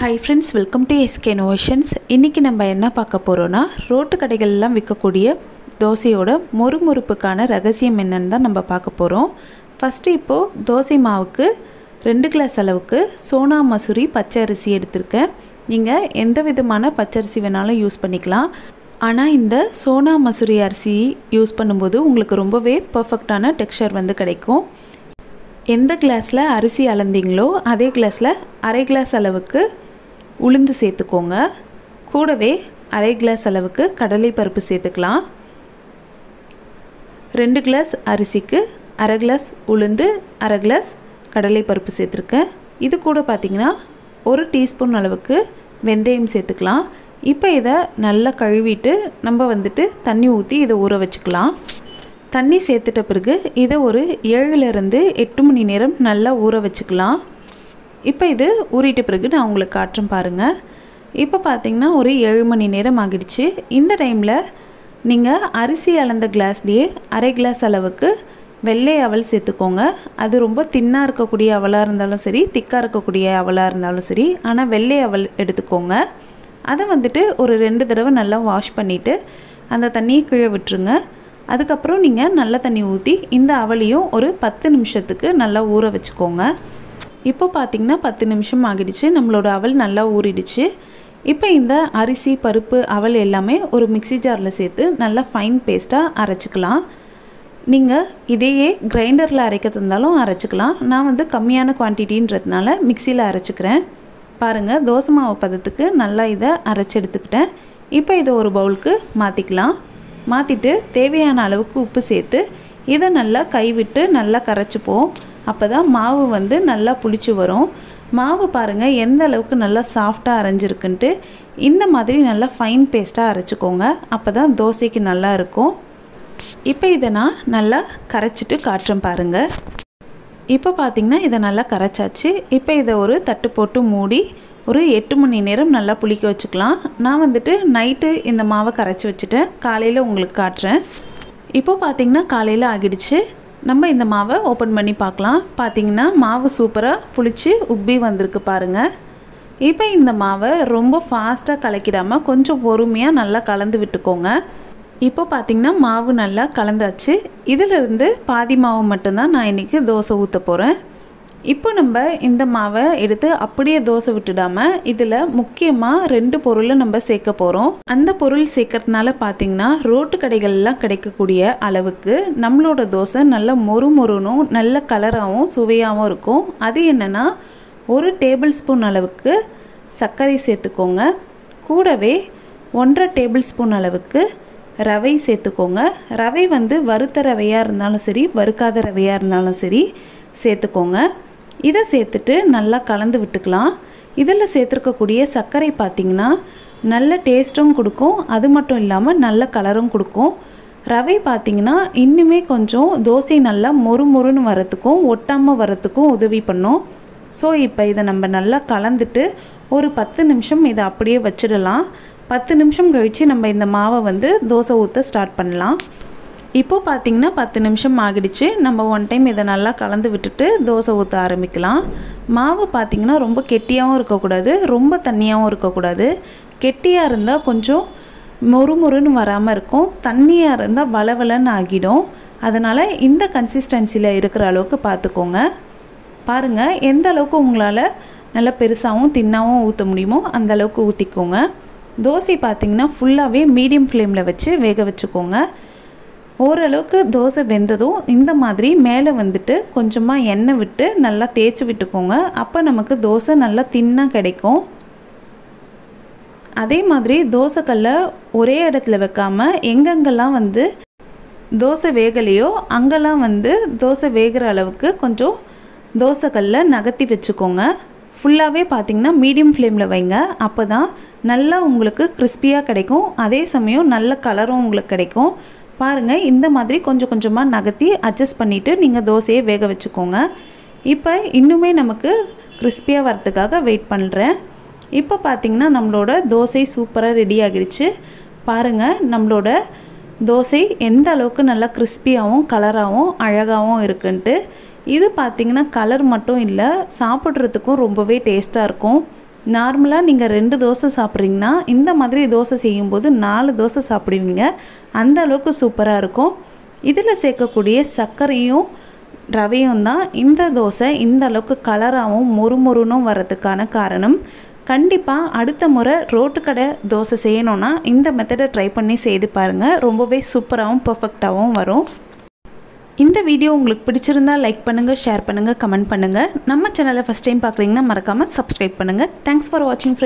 Hi friends, welcome to SK Innovations. இன்னைக்கு நம்ம என்ன பார்க்க போறோம்னா ரோட்டு கடைகளெல்லாம் விற்கக்கூடிய தோசையோட மொறுமொறுப்புக்கான ரகசியம் என்னன்னு தான் நம்ம பார்க்க போறோம். ஃபர்ஸ்ட் இப்போ தோசை மாவுக்கு 2 கிளாஸ் அளவுக்கு சோனா மசூரி பச்சை அரிசி எடுத்துர்க்கேன். நீங்க எந்த விதமான பச்சரிசி வேணாலும் யூஸ் பண்ணிக்கலாம். ஆனா இந்த சோனா மசூரி அரிசி யூஸ் பண்ணும்போது உங்களுக்கு ரொம்பவே பெர்ஃபெக்ட்டான டெக்ஸ்சர் வந்து கிடைக்கும். எந்த கிளாஸ்ல அரிசி அளந்தீங்களோ அதே கிளாஸ்ல அரை கிளாஸ் அளவுக்கு உளுந்து சேர்த்துக்கோங்க. கூடவே அரை கிளாஸ் அளவுக்கு கடலை பருப்பு சேர்த்துக்கலாம். 2 கிளாஸ் அரிசிக்கு அரை கிளாஸ் உளுந்து, அரை கிளாஸ் கடலை பருப்பு சேர்த்துருக்கேன். இது கூட பார்த்தீங்கன்னா 1 டீஸ்பூன் அளவுக்கு வெந்தயம் சேர்த்துக்கலாம். இப்போ இதை நல்லா கழுவிட்டு நம்ம தண்ணி ஊற்றி இதை ஊற வச்சுக்கலாம். தண்ணி சேர்த்துட்ட பிறகு இதை ஒரு 7லிருந்து 8 மணி நேரம் நல்லா ஊற வச்சுக்கலாம். இப்போ இது ஊறிட்ட பிறகு நான் உங்களுக்கு காட்டுறேன் பாருங்கள். இப்போ பார்த்தீங்கன்னா ஒரு 7 மணி நேரம் ஆகிடுச்சு. இந்த டைமில் நீங்கள் அரிசி அளந்த கிளாஸ்லேயே அரை கிளாஸ் அளவுக்கு வெள்ளை அவல் சேர்த்துக்கோங்க. அது ரொம்ப தின்னாக இருக்கக்கூடிய அவலாக இருந்தாலும் சரி, திக்காக இருக்கக்கூடிய அவலாக இருந்தாலும் சரி, ஆனால் வெள்ளை அவல் எடுத்துக்கோங்க. அதை ஒரு 2 தடவை நல்லா வாஷ் பண்ணிவிட்டு அந்த தண்ணியை கீழே விட்டுருங்க. அதுக்கப்புறம் நீங்கள் நல்ல தண்ணி ஊற்றி இந்த அவலையும் ஒரு 10 நிமிஷத்துக்கு நல்லா ஊற வச்சுக்கோங்க. இப்போ பார்த்திங்கன்னா 10 நிமிஷம் ஆகிடுச்சு. நம்மளோட அவல் நல்லா ஊறிடுச்சு. இப்போ இந்த அரிசி, பருப்பு, அவல் எல்லாமே ஒரு மிக்ஸி ஜாரில் சேர்த்து நல்லா ஃபைன் பேஸ்ட்டாக அரைச்சிக்கலாம். நீங்கள் இதையே கிரைண்டரில் அரைக்க தந்தாலும் அரைச்சிக்கலாம். நான் கம்மியான குவான்டிட்டின்றதுனால மிக்சியில் அரைச்சிக்கிறேன். பாருங்கள், தோசை மாவு பதத்துக்கு நல்லா இதை அரைச்சி எடுத்துக்கிட்டேன். இப்போ இதை ஒரு பவுலுக்கு மாற்றிக்கலாம். மாற்றிட்டு தேவையான அளவுக்கு உப்பு சேர்த்து இதை நல்லா கைவிட்டு நல்லா கரைச்சிப்போம். அப்போ தான் மாவு நல்லா புளிச்சு வரும். மாவு பாருங்கள் எந்த அளவுக்கு நல்லா சாஃப்டாக அரைஞ்சிருக்குன்ட்டு. இந்த மாதிரி நல்லா ஃபைன் பேஸ்ட்டாக அரைச்சிக்கோங்க. அப்போ தான் தோசைக்கு நல்லா இருக்கும். இப்போ இதை நான் நல்லா கரைச்சிட்டு காட்டுறேன் பாருங்கள். இப்போ பார்த்திங்கன்னா இதை நல்லா கரைச்சாச்சு. இப்போ இதை ஒரு தட்டு போட்டு மூடி ஒரு 8 மணி நேரம் நல்லா புளிக்க வச்சுக்கலாம். நான் நைட்டு இந்த மாவை கரைச்சி வச்சுட்டேன். காலையில் உங்களுக்கு காட்டுறேன். இப்போ பார்த்திங்கன்னா காலையில் ஆகிடுச்சு. நம்ம இந்த மாவை ஓப்பன் பண்ணி பார்க்கலாம். பார்த்திங்கன்னா மாவு சூப்பராக புளிச்சு உப்பி வந்திருக்கு பாருங்கள். இப்போ இந்த மாவை ரொம்ப ஃபாஸ்ட்டாக கலக்கிடாமல் கொஞ்சம் பொறுமையாக நல்லா கலந்து விட்டுக்கோங்க. இப்போ பார்த்திங்கன்னா மாவு நல்லா கலந்தாச்சு. இதிலிருந்து பாதி மாவு மட்டும்தான் நான் இன்றைக்கி தோசை ஊற்ற போகிறேன். இப்போ நம்ம இந்த மாவை எடுத்து அப்படியே தோசை விட்டுடாமல் இதில் முக்கியமாக 2 பொருளை நம்ம சேர்க்க போகிறோம். அந்த பொருள் சேர்க்கறதுனால பார்த்திங்கன்னா ரோட்டு கடைகள்லாம் கிடைக்கக்கூடிய அளவுக்கு நம்மளோட தோசை நல்ல மொறுமொறுனும் நல்ல கலராகவும் சுவையாகவும் இருக்கும். அது என்னென்னா 1 டேபிள் ஸ்பூன் அளவுக்கு சர்க்கரை சேர்த்துக்கோங்க. கூடவே 1.5 டேபிள் ஸ்பூன் அளவுக்கு ரவை சேர்த்துக்கோங்க. ரவை வறுத்த ரவையாக இருந்தாலும் சரி, வறுக்காத ரவையாக இருந்தாலும் சரி சேர்த்துக்கோங்க. இதை சேர்த்துட்டு நல்லா கலந்து விட்டுக்கலாம். இதில் சேர்த்துருக்கக்கூடிய சர்க்கரை பார்த்திங்கன்னா நல்ல டேஸ்ட்டும் கொடுக்கும். அது மட்டும் இல்லாமல் நல்ல கலரும் கொடுக்கும். ரவை பார்த்திங்கன்னா இன்னுமே கொஞ்சம் தோசை நல்லா மொறுமொறுன்னு வரத்துக்கும் ஒட்டாமல் வரத்துக்கும் உதவி பண்ணும். ஸோ இப்போ இதை நம்ம நல்லா கலந்துட்டு ஒரு 10 நிமிஷம் இதை அப்படியே வச்சிடலாம். 10 நிமிஷம் கழித்து நம்ம இந்த மாவை தோசை ஊற்ற ஸ்டார்ட் பண்ணலாம். இப்போ பார்த்திங்கன்னா 10 நிமிஷம் ஆகிடுச்சு. நம்ம ஒன் டைம் இதை நல்லா கலந்து விட்டுட்டு தோசை ஊற்ற ஆரம்பிக்கலாம். மாவு பார்த்திங்கன்னா ரொம்ப கெட்டியாகவும் இருக்கக்கூடாது, ரொம்ப தண்ணியாகவும் இருக்கக்கூடாது. கெட்டியாக இருந்தால் கொஞ்சம் மொறுமொறுன்னு வராமல் இருக்கும். தண்ணியாக இருந்தால் வளவலன்னு ஆகிடும். அதனால் இந்த கன்சிஸ்டன்சியில் இருக்கிற அளவுக்கு பார்த்துக்கோங்க. பாருங்கள், எந்த அளவுக்கு உங்களால் நல்லா பெருசாகவும் தின்னாகவும் ஊற்ற முடியுமோ அந்த அளவுக்கு ஊற்றிக்கோங்க. தோசை பார்த்திங்கன்னா ஃபுல்லாகவே மீடியம் ஃப்ளேமில் வச்சு வேக வச்சுக்கோங்க. ஓரளவுக்கு தோசை வெந்ததும் இந்த மாதிரி மேலே கொஞ்சமாக எண்ணெய் விட்டு நல்லா தேய்ச்சி விட்டுக்கோங்க. அப்போ நமக்கு தோசை நல்லா தின்னாக கிடைக்கும். அதே மாதிரி தோசைக்கல்லை ஒரே இடத்துல வைக்காமல் எங்கெங்கெல்லாம் தோசை வேகலையோ அங்கெல்லாம் தோசை வேகிற அளவுக்கு கொஞ்சம் தோசைக்கல்லை நகர்த்தி வச்சுக்கோங்க. ஃபுல்லாகவே பார்த்திங்கன்னா மீடியம் ஃப்ளேமில் வைங்க. அப்போ தான் நல்லா உங்களுக்கு கிறிஸ்பியாக கிடைக்கும். அதே சமயம் நல்ல கலரும் உங்களுக்கு கிடைக்கும். பாருங்கள், இந்த மாதிரி கொஞ்சம் கொஞ்சமாக நகர்த்தி அட்ஜஸ்ட் பண்ணிவிட்டு நீங்கள் தோசையை வேக வச்சுக்கோங்க. இப்போ இன்னுமே நமக்கு கிறிஸ்பியாக வரத்துக்காக வெயிட் பண்ணுறேன். இப்போ பார்த்திங்கன்னா நம்மளோட தோசை சூப்பராக ரெடி ஆகிடுச்சு. பாருங்கள், நம்மளோட தோசை எந்த அளவுக்கு நல்லா கிறிஸ்பியாகவும் கலராகவும் அழகாகவும் இருக்குன்ட்டு. இது பார்த்திங்கன்னா கலர் மட்டும் இல்லை, சாப்பிட்றதுக்கும் ரொம்பவே டேஸ்ட்டாக இருக்கும். நார்மலாக நீங்கள் 2 தோசை சாப்பிட்றீங்கன்னா இந்த மாதிரி தோசை செய்யும்போது 4 தோசை சாப்பிடுவீங்க. அந்த அளவுக்கு சூப்பராக இருக்கும். இதில் சேர்க்கக்கூடிய சர்க்கரையும் ரவையும் தான் இந்த தோசை இந்த அளவுக்கு கலராகவும் மொறுமொறுனும் வரதுக்கான காரணம். கண்டிப்பாக அடுத்த முறை ரோட்டு கடை தோசை செய்யணுன்னா இந்த மெத்தடை ட்ரை பண்ணி செய்து பாருங்கள். ரொம்பவே சூப்பராகவும் பர்ஃபெக்டாகவும் வரும். இந்த வீடியோ உங்களுக்கு பிடிச்சிருந்தால் லைக் பண்ணுங்கள், ஷேர் பண்ணுங்கள், கமெண்ட் பண்ணுங்கள். நம்ம சேனலை ஃபஸ்ட் டைம் பார்க்குறீங்கன்னா மறக்காமல் சப்ஸ்கிரைப் பண்ணுங்கள். தேங்க்ஸ் ஃபார் வாட்சிங்.